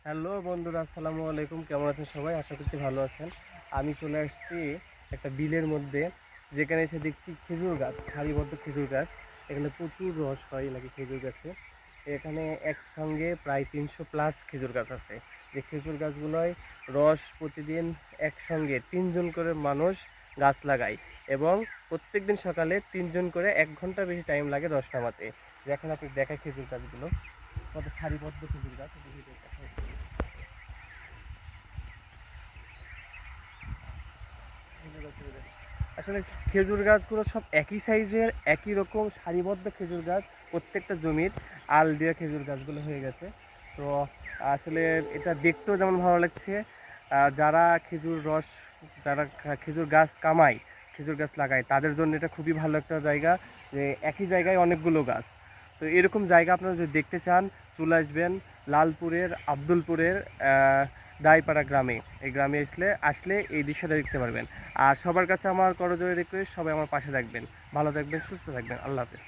Hello বন্ধুরা, আসসালামু আলাইকুম। কেমন আছেন সবাই? আশা করছি ভালো আছেন। আমি চলে আসছি একটা বিলের মধ্যে, যেখানে এসে দেখছি খেজুর গাছ, সারিবদ্ধ খেজুর গাছ। এখানে প্রচুর রস হয় নাকি খেজুর গাছে। এখানে একসঙ্গে প্রায় 300+ খেজুর গাছ আছে। যে খেজুর গাছগুলোয় রস প্রতিদিন একসঙ্গে 3জন করে মানুষ গাছ লাগায়, এবং প্রত্যেকদিন সকালে 3জন করে 1 ঘন্টা বেশি টাইম লাগে রস নামাতে। দেখেন, আপনি দেখায় খেজুর গাছগুলো কত সারিবদ্ধ খেজুর গাছ। আসলে খেজুর গাছগুলো সব একই সাইজের, একই রকম সারিবদ্ধ খেজুর গাছ, প্রত্যেকটা জমির আল দিয়ে খেজুর গাছগুলো হয়ে গেছে। তো আসলে এটা দেখতেও যেমন ভালো লাগছে, যারা খেজুর রস, যারা খেজুর গাছ কামায়, খেজুর গাছ লাগায়, তাদের জন্য এটা খুবই ভালো একটা জায়গা, যে একই জায়গায় অনেকগুলো গাছ। তো এরকম জায়গা আপনারা যদি দেখতে চান, চলে আসবেন লালপুরের আব্দুলপুরের দাইপাড়া গ্রামে। এই গ্রামে আসলে এই দৃশ্যটা দেখতে পারবেন। আর সবার কাছে আমার করজোড়ে রিকোয়েস্ট, সবাই আমার পাশে থাকবেন, ভালো থাকবেন, সুস্থ থাকবেন। আল্লাহ হাফেজ।